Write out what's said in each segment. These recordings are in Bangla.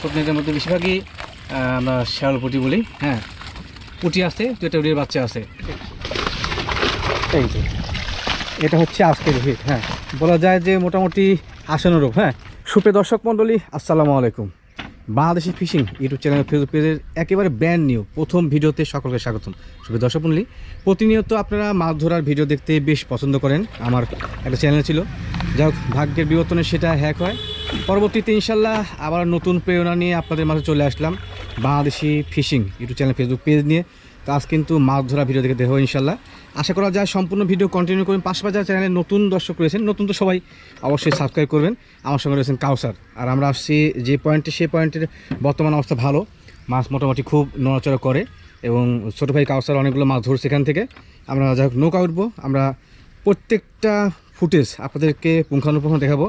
প্রতিনিধির মধ্যে বেশিরভাগই আমরা শেয়াল পুঁটি বলি। হ্যাঁ, পুঁটি আছে, দুটো উড়িয়ে বাচ্চা আছে। এই যে এটা হচ্ছে আজকের ভিড়। হ্যাঁ, বলা যায় যে মোটামুটি আশানুরূপ। হ্যাঁ, সুপ্রিয় দর্শক মণ্ডলী, আসসালামু আলাইকুম। Bangladeshi fishing YouTube channel, Facebook পেজের একেবারে ব্র্যান্ড নিউ প্রথম ভিডিওতে সকলকে স্বাগতম। সুপ্রিয় দর্শক মণ্ডলী, প্রতিনিয়ত আপনারা মাছ ধরার ভিডিও দেখতে বেশ পছন্দ করেন। আমার একটা চ্যানেল ছিল, যাই হোক ভাগ্যের বিবর্তনে সেটা হ্যাক হয়। পরবর্তীতে ইনশাল্লাহ আবার নতুন প্রেরণা নিয়ে আপনাদের মাঝে চলে আসলাম Bangladeshi fishing YouTube channel, Facebook page নিয়ে। তো আজ কিন্তু মাছ ধরা ভিডিও দেখে দেখো ইনশাল্লাহ। আশা করা যায় সম্পূর্ণ ভিডিও কন্টিনিউ করবেন। পাশাপাশি যারা চ্যানেলে নতুন দর্শক রয়েছেন, নতুন তো সবাই অবশ্যই সাবস্ক্রাইব করবেন। আমার সঙ্গে রয়েছেন কাউসার। আর আমরা আসছি যে পয়েন্টে, সেই পয়েন্টের বর্তমান অবস্থা ভালো, মাছ মোটামুটি খুব নড়াচড়া করে এবং ছোটো ভাই কাউসার অনেকগুলো মাছ ধরছে এখান থেকে। আমরা যাই হোক নৌকা উঠবো, আমরা প্রত্যেকটা ফুটেজ আপনাদেরকে পুঙ্খানুপুঙ্খ দেখাবো।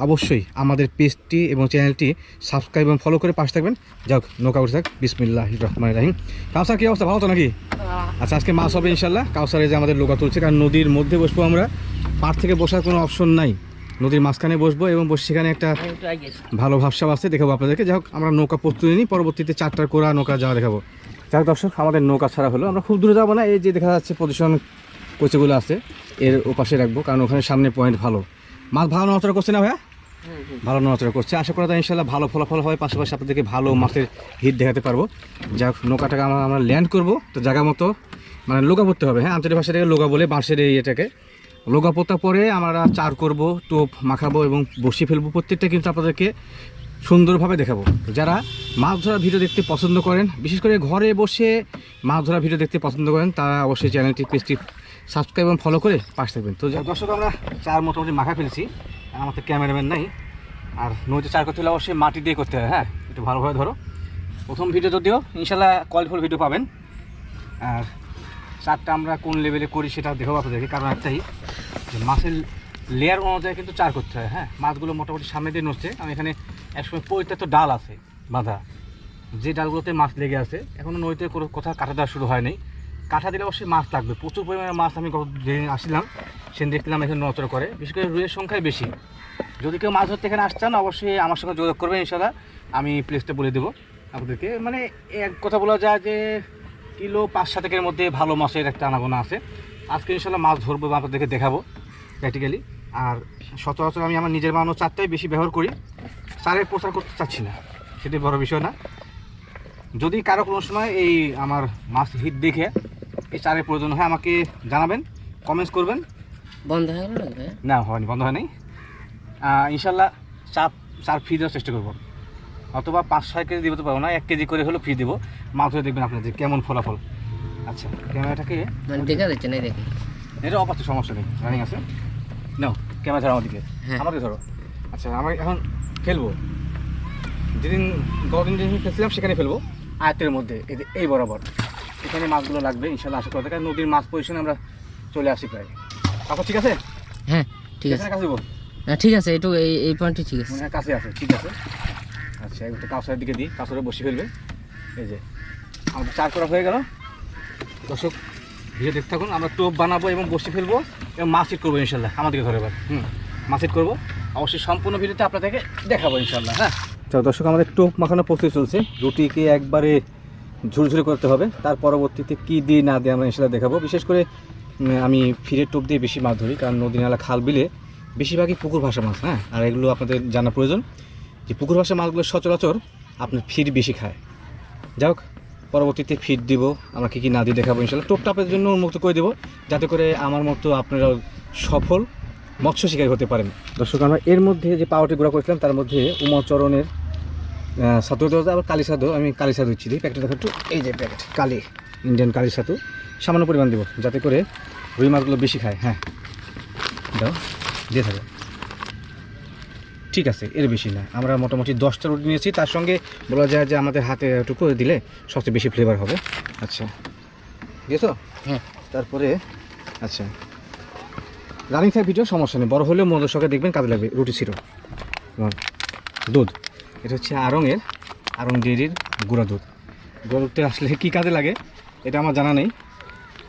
অবশ্যই আমাদের পেজটি এবং চ্যানেলটি সাবস্ক্রাইব এবং ফলো করে পাশে থাকবেন। যাক, নৌকা উঠে থাক। বিসমিল্লাহির রহমানির রহিম। কাউসার কী অবস্থা, ভালো তো নাকি? আচ্ছা, আজকে মাছ হবে ইনশাল্লাহ। কাউসারে যে আমাদের নৌকা তুলছে, কারণ নদীর মধ্যে বসবো আমরা, পাড় থেকে বসার কোনো অপশন নাই। নদীর মাঝখানে বসবো এবং বসে সেখানে একটা ভালো ভাবসাব আছে, দেখাবো আপনাদেরকে। যাই হোক, আমরা নৌকা প্রস্তুতি নিই, পরবর্তীতে 4টার কোরা নৌকা যাওয়া দেখাবো। যাক দর্শক, আমাদের নৌকা ছাড়া হলো। আমরা খুব দূরে যাবো না, এই যে দেখা যাচ্ছে পজিশন কোচেগুলো আছে এর ওপাশে রাখবো, কারণ ওখানে সামনে পয়েন্ট ভালো। মাছ ভালো নড়াচড়া করছে না ভাইয়া? ভালো নড়াচড়া করছে। আশা করা যায় ইনশাল্লাহ ভালো ফলাফল হয়, পাশাপাশি আপনাদেরকে ভালো মাছের হিট দেখাতে পারবো। যাক, নৌকাটাকে আমরা ল্যান্ড করবো, তো জায়গা মতো মানে লোগা পড়তে হবে। হ্যাঁ, আঞ্চলিক ভাষাটাকে লোগা বলে, বাঁশের এই এটাকে লোগা পোতা পরে আমরা চার করব, টোপ মাখাবো এবং বসিয়ে ফেলবো। প্রত্যেকটা কিন্তু আপনাদেরকে সুন্দরভাবে দেখাবো। যারা মাছ ধরার ভিডিও দেখতে পছন্দ করেন, বিশেষ করে ঘরে বসে মাছ ধরার ভিডিও দেখতে পছন্দ করেন, তারা অবশ্যই চ্যানেলটি, পেজটি সাবস্ক্রাইব এবং ফলো করে পাশে থাকবেন। তো দর্শক, আমরা চার মোটামুটি মাখা ফেলেছি। আমার তো ক্যামেরাম্যান নাই, আর নদীতে চার করতে হলে অবশ্যই মাটি দিয়ে করতে হয়। হ্যাঁ, একটু ভালোভাবে ধরো। প্রথম ভিডিও যদিও ইনশাল্লাহ কোয়ালিফুল ভিডিও পাবেন। আর চারটা আমরা কোন লেভেলে করি সেটা দেখাবো আপনাদেরকে, কারণ একটাই যে মাছের লেয়ার অনুযায়ী কিন্তু চার করতে হয়। হ্যাঁ, মাছগুলো মোটামুটি সামনে দিয়ে নড়ছে। আমি এখানে একসময় পরিত্যক্ত ডাল আছে বাঁধা, যে ডালগুলোতে মাছ লেগে আছে। এখনও নদীতে কোনো কোথাও কাটা দেওয়া শুরু হয়নি। কাটা দিলে অবশ্যই মাছ লাগবে, প্রচুর পরিমাণে মাছ। আমি গত যেদিন আসছিলাম সেদিন দেখলাম এখানে নড়াচড়া করে, বিশেষ করে রুইয়ের সংখ্যাই বেশি। যদি কেউ মাছ ধরতে এখানে আসছেন, অবশ্যই আমার সঙ্গে যোগাযোগ করবেন ইনশাল্লাহ। আমি প্লেসটা বলে দেবো আপনাদেরকে। মানে এক কথা বলা যায় যে কিলো 5-7 মধ্যে ভালো মাছের একটা আনাগোনা আছে। আজকে ইনশাল্লাহ মাছ ধরবো এবং আপনাদেরকে দেখাবো প্র্যাকটিক্যালি। আর সচরাচর আমি আমার নিজের বানানো চারটাই বেশি ব্যবহার করি, চারের প্রচার করতে চাচ্ছি না, সেটাই বড় বিষয় না। যদি কারো কোনো সময় এই আমার মাছ হিট দেখে এই চারের প্রয়োজন হয়, আমাকে জানাবেন, কমেন্টস করবেন। বন্ধ হয়ে গেল না, হয়নি, বন্ধ হয় নাই। ইনশাল্লাহ চার ফ্রি দেওয়ার চেষ্টা করবো, অথবা 5-6 কেজি দিতে পারবো না, 1 কেজি করে হলেও ফ্রি দেবো। মাছ ধরে দেখবেন আপনাদের কেমন ফলাফল। আচ্ছা, ক্যামেরাটাকে মানে দেখা যাচ্ছে না, দেখি এটা অপাচ্ছ, সমস্যা নেই, রানিং আছে। নাও ক্যামেরা ধরো আমাদেরকে, আমাদের ধরো। আচ্ছা, আমরা এখন ফেলবো, যেদিন গতদিন যেদিন ফেলছিলাম সেখানে ফেলবো, আয়তের মধ্যে এই বরাবর। এখানে মাছগুলো লাগবে ইনশাল্লাহ, আশা করা। কারণ নদীর মাছ পজিশনে আমরা চলে আসি প্রায়। তারপর ঠিক আছে? হ্যাঁ, ঠিক আছে। কাছে দেবো না, ঠিক আছে, একটু এই পয়েন্টে ঠিক আছে, কাছে আছে, ঠিক আছে। আচ্ছা, একটু কাউসারের দিকে দিই, কাউসারে বসে ফেলবে। এই যে আমাদের চার করা হয়ে গেল। দর্শক, ভিডিও দেখতে থাকুন। আমরা টোপ বানাবো এবং বসে ফেলবো এবং মাছ হিট করবো ইনশাল্লাহ। আমাদেরকে ধরে এবার মাছ হিট করবো, অবশ্যই সম্পূর্ণ ভিডিওতে আপনাদেরকে দেখাবো ইনশাল্লাহ। হ্যাঁ, তো দর্শক, আমাদের টোপ মাখানো প্রস্তুতি চলছে। রুটিকে একবারে ঝুরঝুরে করতে হবে, তার পরবর্তীতে কী দিয়ে না দিয়ে আমরা ইনশাল্লাহ দেখাবো। বিশেষ করে আমি ফিরের টোপ দিয়ে বেশি মাছ ধরি, কারণ নদী নালা খাল বিলে বেশিরভাগই পুকুর ভাষা মাছ। হ্যাঁ, আর এগুলো আপনাদের জানা প্রয়োজন যে পুকুর ভাষা মাছগুলো সচরাচর আপনার ফিড বেশি খায়। যাই হোক, পরবর্তীতে ফিড দিব, আমরা কী কী না দিয়ে দেখাবো ইনশাল্লাহ। টোপটা আপনাদের জন্য উন্মুক্ত করে দেবো, যাতে করে আমার মতো আপনারা সফল মৎস্য শিকারী হতে পারেন। দর্শক, আমরা এর মধ্যে যে পাউরুটি গুঁড়া করেছিলাম তার মধ্যে উমাচরণের ছাতু দেওয়া যায়, আবার কালি ছাতু। আমি কালি ছাতু দিচ্ছি, দিই প্যাকেটটা দেখো একটু। এই যে প্যাকেট কালি, ইন্ডিয়ান কালি ছাতু সামান্য পরিমাণ দেবো, যাতে করে রুই মাছগুলো বেশি খায়। হ্যাঁ, দাও, দিয়ে থাকো। ঠিক আছে, এর বেশি না। আমরা মোটামুটি 10টা রুটি নিয়েছি, তার সঙ্গে বলা যায় যে আমাদের হাতে একটু করে দিলে সবচেয়ে বেশি ফ্লেভার হবে। আচ্ছা, দিয়েছো? হ্যাঁ। তারপরে আচ্ছা, রানিং থাক ভিডিও, সমস্যা নেই, বড় হলেও মধুর সঙ্গে দেখবেন কাজে লাগবে। রুটি ছিল দুধ, এটা হচ্ছে আড়ং ডেয়ারির গুঁড়া দুধ। গুঁড়া দুধটা আসলে কী কাজে লাগে এটা আমার জানা নেই,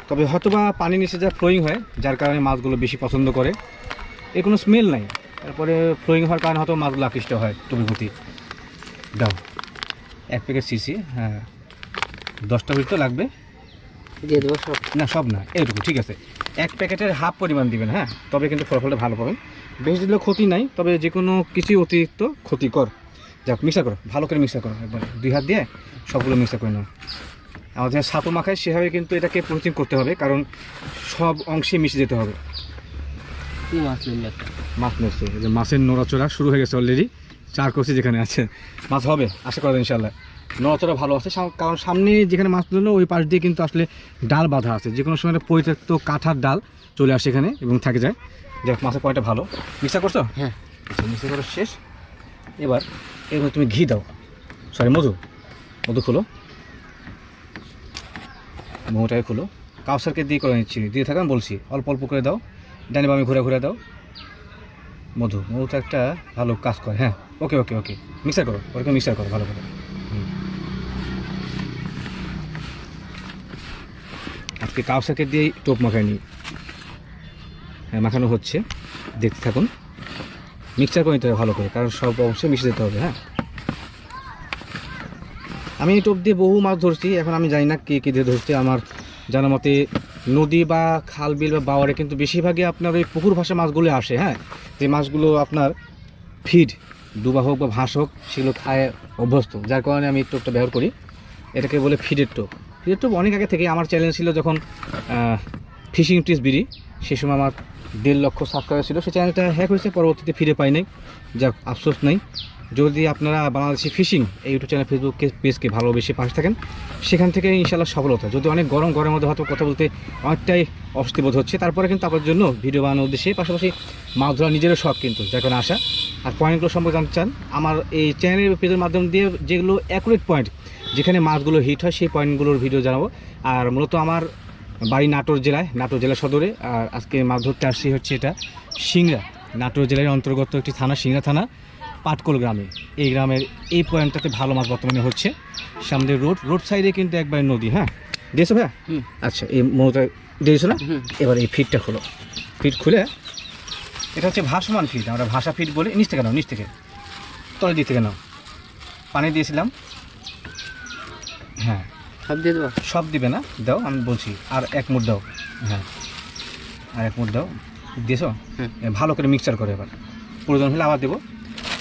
তবে হয়তো বা পানি নিচে যা ফ্লোয়িং হয়, যার কারণে মাছগুলো বেশি পছন্দ করে। এর কোনো স্মেল নাই, তারপরে ফ্লোয়িং হওয়ার কারণে হয়তো মাছগুলো আকৃষ্ট হয় টুপির প্রতি। দাও, 1 প্যাকেট সিসি, হ্যাঁ 10টা বিট তো লাগবে দিয়ে দেবো সব। না, সব না, এইটুকু ঠিক আছে। 1 প্যাকেটের হাফ পরিমাণ দিবেন, হ্যাঁ, তবে কিন্তু ফলাফলটা ভালো পাবেন। বেশি দিলেও ক্ষতি নাই, তবে যে কোনো কিছুই অতিরিক্ত ক্ষতিকর। যাক, মিক্সার করো, ভালো করে মিক্সার করো, একবার 2 হাত দিয়ে সবগুলো মিক্সার করে নাও। আমাদের ছাতু মাখায় সেভাবে কিন্তু এটাকে প্রসেসিং করতে হবে, কারণ সব অংশে মিশে যেতে হবে। কি মাছ নিলে একটা? মাছ নড়ছে, এই যে মাছের নড়াচড়া শুরু হয়ে গেছে অলরেডি। 4 কষি যেখানে আছে মাছ হবে আশা করা যায় ইনশাল্লাহ। নড়াচড়া ভালো আছে, কারণ সামনে যেখানে মাছ ধরলো ওই পাশ দিয়ে কিন্তু আসলে ডাল বাঁধা আছে, যে কোনো সময় একটা পরিত্যক্ত কাঠার ডাল চলে আসে এখানে এবং থাকে যায়। যাক, মাছের পয়েন্টটা ভালো। মিক্সার করছো? হ্যাঁ। আচ্ছা, মিক্সার করা শেষ। এবার তুমি ঘি দাও, সরি মধু খোলো, মহুটাকে খোলো। কাউসারকে দিয়ে করে নিচ্ছি, দিয়ে থাকান বলছি, অল্প অল্প করে দাও, ডানে বামে ঘুরে দাও। মধুটা একটা ভালো কাজ করে। হ্যাঁ, ওকে ওকে ওকে, মিক্সার করো, ওরকম মিক্সার করো ভালো করে। আজকে কাউসারকে দিয়েই টোপ মাখায় নিই। হ্যাঁ, মাখানো হচ্ছে, দেখতে থাকুন। মিক্সার করে নিতে হবে ভালো করে, কারণ সব অবশ্যই মিশে যেতে হবে। হ্যাঁ, আমি এই টোপ দিয়ে বহু মাছ ধরছি, এখন আমি জানি না কে দিয়ে ধরছে। আমার জানা মতে নদী বা খাল বিল বা বাওয়ারে কিন্তু বেশিরভাগই আপনার ওই পুকুর ভাষা মাছগুলো আসে। হ্যাঁ, যে মাছগুলো আপনার ফিড ডুবা হোক বা ভাস হোক সেগুলো খায় অভ্যস্ত, যার কারণে আমি এই টোপটা ব্যবহার করি। এটাকে বলে ফিডের টোপ। ফিডের টোপ অনেক আগে থেকে আমার চ্যালেঞ্জ ছিল, যখন ফিশিং টিপস বিডি, সেই সময় আমার 1.5 লক্ষ সাবস্ক্রাইবার ছিল। সেই চ্যানেলটা হ্যাক হয়েছে, পরবর্তীতে ফিরে পাই নাই, যাক আফসোস নাই। যদি আপনারা বাংলাদেশি ফিশিং এই ইউটিউব চ্যানেল ফেসবুক পেজকে ভালোবেসে পাশে থাকেন, সেখান থেকে ইনশাল্লাহ সফলতা। যদি অনেক গরমের মধ্যে হয়তো কথা বলতে অনেকটাই অস্বস্তি বোধ হচ্ছে, তারপরে কিন্তু আপনার জন্য ভিডিও বানানোর উদ্দেশ্যে পাশাপাশি মাছ ধরা নিজেরও শখ কিন্তু, যার কারণে আসা। আর পয়েন্টগুলো সম্পর্কে জানতে চান, আমার এই চ্যানেলের পেজের মাধ্যম দিয়ে যেগুলো অ্যাকুরেট পয়েন্ট, যেখানে মাছগুলো হিট হয়, সেই পয়েন্টগুলোর ভিডিও জানাবো। আর মূলত আমার বাড়ি নাটোর জেলা সদরে। আর আজকে মাছ ধরতে আসছি হচ্ছে এটা সিংড়া, নাটোর জেলার অন্তর্গত একটি থানা, সিংড়া থানা, পাটকল গ্রামে। এই গ্রামের এই পয়েন্টটাতে ভালো মাছ বর্তমানে হচ্ছে। সামনে রোড সাইডে কিন্তু একবার নদী। হ্যাঁ, দিয়েছো ভাইয়া? আচ্ছা, এই মৌটা দিয়েছো না? এবার এই ফিডটা খোলো, ফিড খুলে, এটা হচ্ছে ভাসমান ফিড, আমরা ভাষা ফিড বলি। নিচ থেকে নাও, নিচ থেকে, তলে দিক থেকে নাও। পানি দিয়েছিলাম, হ্যাঁ সব দিয়ে দেবো? সব দিবে না, দাও, আমি বলছি। আর 1 মুঠ দাও, হ্যাঁ আর 1 মুঠ দাও। দিয়েছো? ভালো করে মিক্সচার করে এবার, প্রয়োজন হলে আবার দেবো।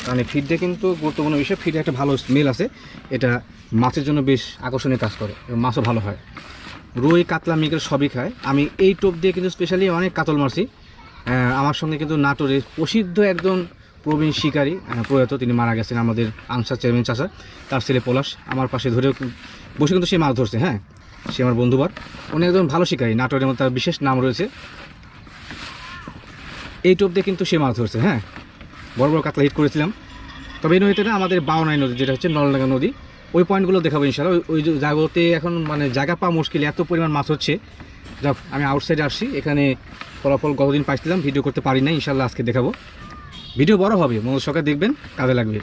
কারণ এই ফিডটা কিন্তু গুরুত্বপূর্ণ বিষয়। ফিডে একটা ভালো স্মেল আছে, এটা মাছের জন্য বেশ আকর্ষণীয় কাজ করে এবং মাছও ভালো হয়। রুই, কাতলা, মৃগেল সবই খায়। আমি এই টোপ দিয়ে কিন্তু স্পেশালি অনেক কাতল মারছি। আমার সঙ্গে কিন্তু নাটোরের প্রসিদ্ধ একজন প্রবীণ শিকারী প্রয়াত, তিনি মারা গেছেন, আমাদের আনসার চেয়ারম্যান চাচা, তার ছেলে পলাশ আমার পাশে ধরে বসে কিন্তু সে মাছ ধরছে। হ্যাঁ, সে আমার বন্ধুবার, উনি একজন ভালো শিকারী, নাটোরের মধ্যে তার বিশেষ নাম রয়েছে। এই টোপ দিয়ে কিন্তু সে মাছ ধরছে। হ্যাঁ, বড় বড় কাতলা হিট করেছিলাম। তবে এই নদীতে না, আমাদের বাওনাই নদী, যেটা হচ্ছে নলডাঙ্গা নদী, ওই পয়েন্টগুলো দেখাবো ইনশাআল্লাহ। ওই জায়গাতে এখন মানে জায়গা পাওয়া মুশকিল, এত পরিমাণ মাছ হচ্ছে। যাক, আমি আউটসাইডে আসছি, এখানে ফলাফল গতদিন পাইছিলাম, ভিডিও করতে পারি না, ইনশাআল্লাহ আজকে দেখাবো। ভিডিও বড় হবে, মনোযোগ সহকারে দেখবেন, কাজে লাগবে।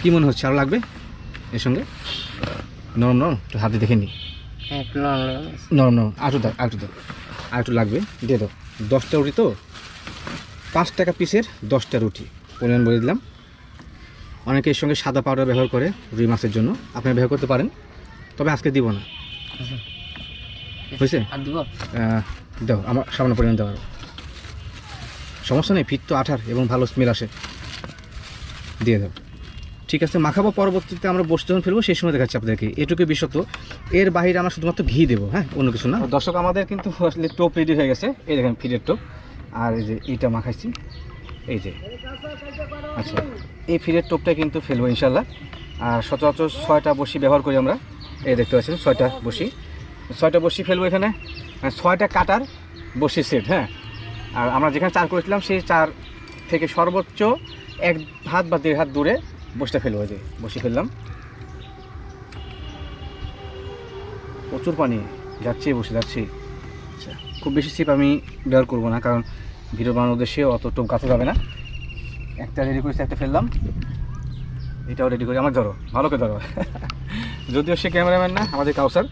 কি মনে হচ্ছে, আরও লাগবে এর সঙ্গে? নরম নরম, একটু হাতে দেখে নিই। হ্যাঁ, একটু নরম নরম, আরেকটু দাও, আর একটু লাগবে, দিয়ে দাও। 10টা রুটি তো, 5 টাকা পিসের 10টা রুটি পরিমাণ বলে দিলাম। অনেকে এর সঙ্গে সাদা পাউডার ব্যবহার করে রুই মাছের জন্য, আপনারা ব্যবহার করতে পারেন, তবে আজকে দিব না। হয়েছে? আর দিব? দাও, আমার সামান্য পরিমাণ দেওয়ার সমস্যা নেই, ফিট তো আঠার এবং ভালো স্মেল আসে, দিয়ে দাও। ঠিক আছে, মাখাবো, পরবর্তীতে আমরা বসে যখন ফেলবো সেই সময় দেখাচ্ছি আপনাদেরকে। এটুকু বিশ্বত, এর বাইরে আমরা শুধুমাত্র ঘি দেবো। হ্যাঁ, অন্য কিছু না। দর্শক, আমাদের কিন্তু আসলে টোপ রেডি হয়ে গেছে, এই দেখেন ফিডের টোপ। আর এই যে এইটা মাখাইছি, এই যে, আচ্ছা, এই ফিডের টোপটা কিন্তু ফেলবো ইনশাল্লাহ। আর সচরাচর 6টা বসি ব্যবহার করি আমরা, এই দেখতে পাচ্ছেন 6টা বসি ফেলবো এখানে, 6টা কাটার বসি সেট। হ্যাঁ, আর আমরা যেখানে 4 করেছিলাম সেই 4 থেকে সর্বোচ্চ 1 হাত বা 1.5 হাত দূরে বসিটা ফেলবো। এই যে বসি ফেললাম, প্রচুর পানি যাচ্ছে, বসে যাচ্ছে। আচ্ছা, খুব বেশি ছিপ আমি ব্যবহার করবো না, কারণ ভিডিও বানানোর উদ্দেশ্যে অত টোপ গাছে যাবে না। একটা রেডি করেছি, একটা ফেললাম, এটাও রেডি করি। আমার ধরো, ভালো করে ধরো। যদিও সে ক্যামেরাম্যান না, আমাদের কাউসার,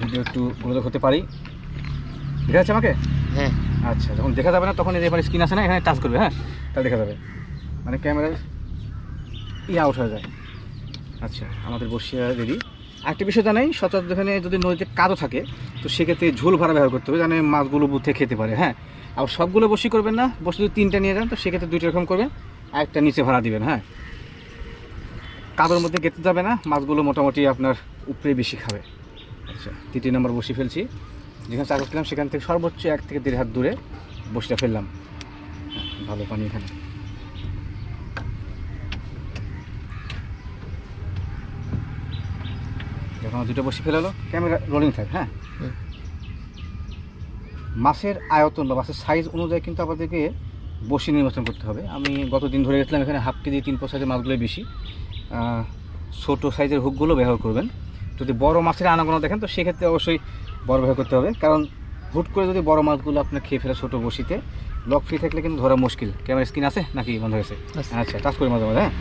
ভিডিও একটু গোলযোগ হতে পারি। দেখা যাচ্ছে আমাকে? হ্যাঁ। আচ্ছা, যখন দেখা যাবে না তখন এই যে এবার স্ক্রিন আছে না, এখানে টাচ করবে। হ্যাঁ, তাহলে দেখা যাবে, মানে ক্যামেরার আউট হয়ে যায়। আচ্ছা, আমাদের বসি রেডি। একটা বিষয় জানাই, সচরাচর এখানে যদি নদীতে কাদো থাকে তো সেক্ষেত্রে ঝোল ভাড়া ব্যবহার করতে হবে, জানে মাছগুলো বুথে খেতে পারে। হ্যাঁ, আর সবগুলো বসি করবেন না, বসি যদি 3টা নিয়ে যান তো সেক্ষেত্রে 2টা রকম করবেন, আর একটা নিচে ভাড়া দিবেন। হ্যাঁ, কাদোর মধ্যে গেতে যাবে না, মাছগুলো মোটামুটি আপনার উপরে বেশি খাবে। আচ্ছা, 3 নম্বর বসি ফেলছি। যেখানে চা করছিলাম সেখান থেকে সর্বোচ্চ 1 থেকে 1.5 হাত দূরে বসিটা ফেললাম। ভালো পানি এখানে। যখন 2টা বসি ফেলালো, ক্যামেরা রোলিং থাকে। হ্যাঁ, মাছের আয়তন বা মাছের সাইজ অনুযায়ী কিন্তু আপনাদেরকে বসি নির্বাচন করতে হবে। আমি গত দিন ধরে গেছিলাম, এখানে 1/2 কেজি 3 সাইজের মাছগুলো বেশি, ছোটো সাইজের হুকগুলো ব্যবহার করবেন। যদি বড় মাছের আনাগোনা দেখেন তো সেক্ষেত্রে অবশ্যই বড় ব্যবহার করতে হবে, কারণ হুট করে যদি বড় মাছগুলো আপনার খেয়ে ফেলে ছোটো বসিতে, লক ফ্রি থাকলে কিন্তু ধরা মুশকিল। ক্যামেরা স্ক্রিন আছে নাকি বন্ধ হয়েছে? আচ্ছা, টাচ করে মাঝে মাঝে। হ্যাঁ,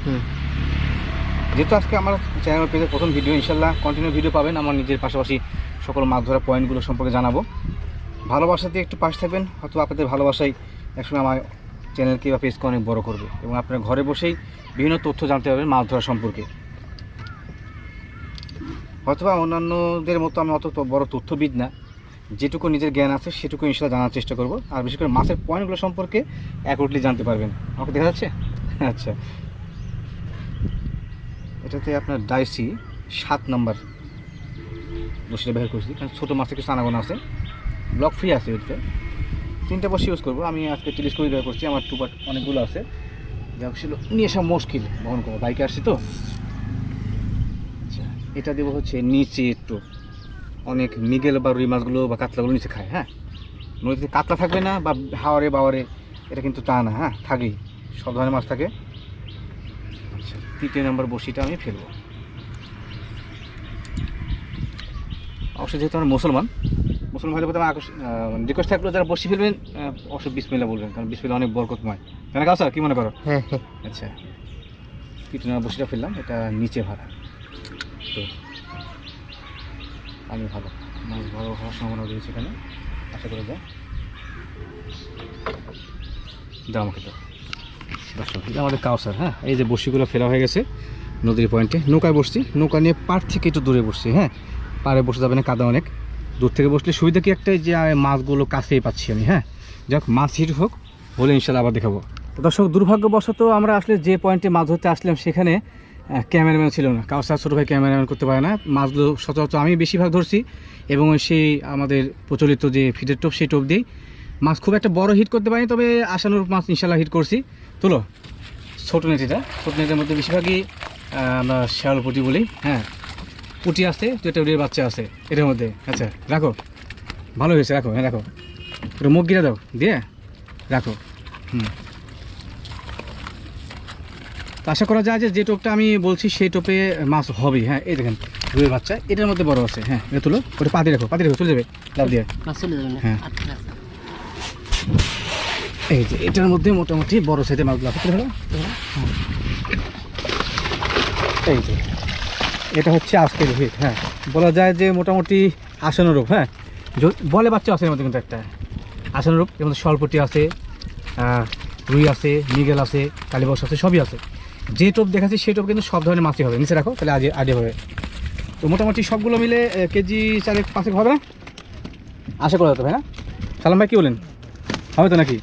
যেহেতু আজকে আমার চ্যানেল পেজের প্রথম ভিডিও, ইনশাল্লাহ কন্টিনিউ ভিডিও পাবেন। আমার নিজের পাশাপাশি সকল মাছ ধরা পয়েন্টগুলো সম্পর্কে জানাবো। ভালোবাসাতে একটু পাশে থাকবেন, হয়তো আপনাদের ভালোবাসাই একসময় আমার চ্যানেলকে বা পেজকে অনেক বড় করবে, এবং আপনারা ঘরে বসেই বিভিন্ন তথ্য জানতে পারবেন মাছ ধরা সম্পর্কে। হয়তোবা অন্যান্যদের মতো আমি অত বড় তথ্যবিদ না, যেটুকু নিজের জ্ঞান আছে সেটুকু ইনশাল্লাহ জানার চেষ্টা করব। আর বিশেষ করে মাছের পয়েন্টগুলো সম্পর্কে অ্যাকুরেটলি জানতে পারবেন। আমাকে দেখা যাচ্ছে? আচ্ছা, এটাতে আপনার ডাইসি 7 নম্বর বসিটা ব্যবহার করছি, কারণ ছোটো মাছের কিছু আনাগোনা আছে, ব্লক ফ্রি আছে। ওইটা 3টা বসি ইউজ করবো। আমি আজকে টেলিস্কোপ ব্যবহার করছি, আমার টুপাট অনেকগুলো আছে, যা ছিল নিয়ে আসা মুশকিল বহন করবো, বাইকে আসছি তো। আচ্ছা, এটা দেবো হচ্ছে নিচে একটু, অনেক মৃগেল বা রুই মাছগুলো বা কাতলাগুলো নিচে খায়। হ্যাঁ, নদীতে কাতলা থাকবে না বা হাওয়ারে বাওয়ারে, এটা কিন্তু তা না। হ্যাঁ, থাকেই, সব ধরনের মাছ থাকে। আচ্ছা, 3 নম্বর বসিটা আমি ফেলবো। অবশ্যই যেহেতু আমরা মুসলমান ভাইদের প্রতি আমার রিকোয়েস্ট থাকলো, যারা বসি ফেলবেন অবশ্যই বিসমিল্লাহ বলবেন, কারণ বিসমিল্লাহ অনেক বরকতময়। কেন কাউ স্যার, কী মনে করো? হ্যাঁ। আচ্ছা, 3 নম্বর বসিটা ফেললাম, এটা নিচে ভাড়া। তো আমি ভালো মাছ ভালো হওয়ার সম্ভাবনা রয়েছে এখানে, আশা করা যায়। দাও আমাকে তো দর্শক, এটা আমাদের কাউসার। হ্যাঁ, এই যে বসিগুলো ফেলা হয়ে গেছে নদীর পয়েন্টে, নৌকায় বসছি, নৌকা নিয়ে পাড় থেকে একটু দূরে বসছি। হ্যাঁ, পাড়ে বসে যাবে না, কাদা অনেক, দূর থেকে বসলে সুবিধা কি একটাই যে মাছগুলো কাছেই পাচ্ছি আমি। হ্যাঁ, যাক, মাছ হিট হোক, হলে ইনশাল্লাহ আবার দেখাবো। তো দর্শক, দুর্ভাগ্যবশত আমরা আসলে যে পয়েন্টে মাছ ধরতে আসলাম সেখানে ক্যামেরাম্যান ছিল না। কাউসার ছোটো ভাই ক্যামেরাম্যান করতে পারে না। মাছগুলো সচরাচর আমি বেশিরভাগ ধরছি, এবং সেই আমাদের প্রচলিত যে ফিডের টোপ, সেই টোপ দিয়েই মাছ খুব একটা বড় হিট করতে পারিনি, তবে আশানুরূপ মাছ ইনশাল্লাহ হিট করছি। তোলো ছোটো নেট, এটা ছোটো নেটের মধ্যে বেশিরভাগই আমরা শ্যাওল পুঁটি বলি। হ্যাঁ, পুঁটি আছে, 2টা উড়ির বাচ্চা আছে এটার মধ্যে। আচ্ছা, রাখো, ভালো হয়েছে, রাখো। হ্যাঁ, রাখো, একটু মুখ গিরা দাও, দিয়ে রাখো। তো আশা করা যায় যে টোপটা আমি বলছি সেই টোপে মাছ হবেই। হ্যাঁ, এই দেখেন রুইয়ের বাচ্চা, এটার মধ্যে বড় আছে। হ্যাঁ, এটা তুলো, ওটা পাতি রাখো, চলে যাবে লাভ দিয়ে। হ্যাঁ, এই যে এটার মধ্যে মোটামুটি বড় সাইজের মাছগুলো আছে। এই যে এটা হচ্ছে আজকের হিট। হ্যাঁ, বলা যায় যে মোটামুটি আশানুরূপ। হ্যাঁ, বলে বাচ্চা আছে এর মধ্যে, কিন্তু একটা আশানুরূপ। এর মধ্যে স্বল্পটি আছে, রুই আছে, মৃগেল আছে, কালীবস আছে, সবই আছে। যে টোপ দেখাচ্ছি সেই টোপ কিন্তু সব ধরনের মাছই হবে। নিচে রাখো, তাহলে আগে হবে। তো মোটামুটি সবগুলো মিলে কেজি 4-5 হবে না, আশা করা যেতে। ভাই না, সালাম ভাই, কী বলেন, হবে তো নাকি?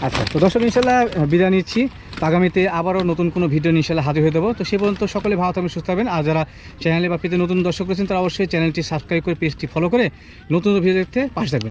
আচ্ছা, তো দর্শক ইনশাল্লাহ বিদায় নিচ্ছি। আগামীতে আবারও নতুন কোনো ভিডিও ইনশাল্লাহ হাজির হয়ে দেবো। তো সে পর্যন্ত সকলে ভালো থাকবেন, সুস্থ থাকবেন। আর যারা চ্যানেলে বা পেজে নতুন দর্শক রয়েছেন তারা অবশ্যই চ্যানেলটি সাবস্ক্রাইব করে, পেজটি ফলো করে নতুন ভিডিও দেখতে পাশে থাকবেন।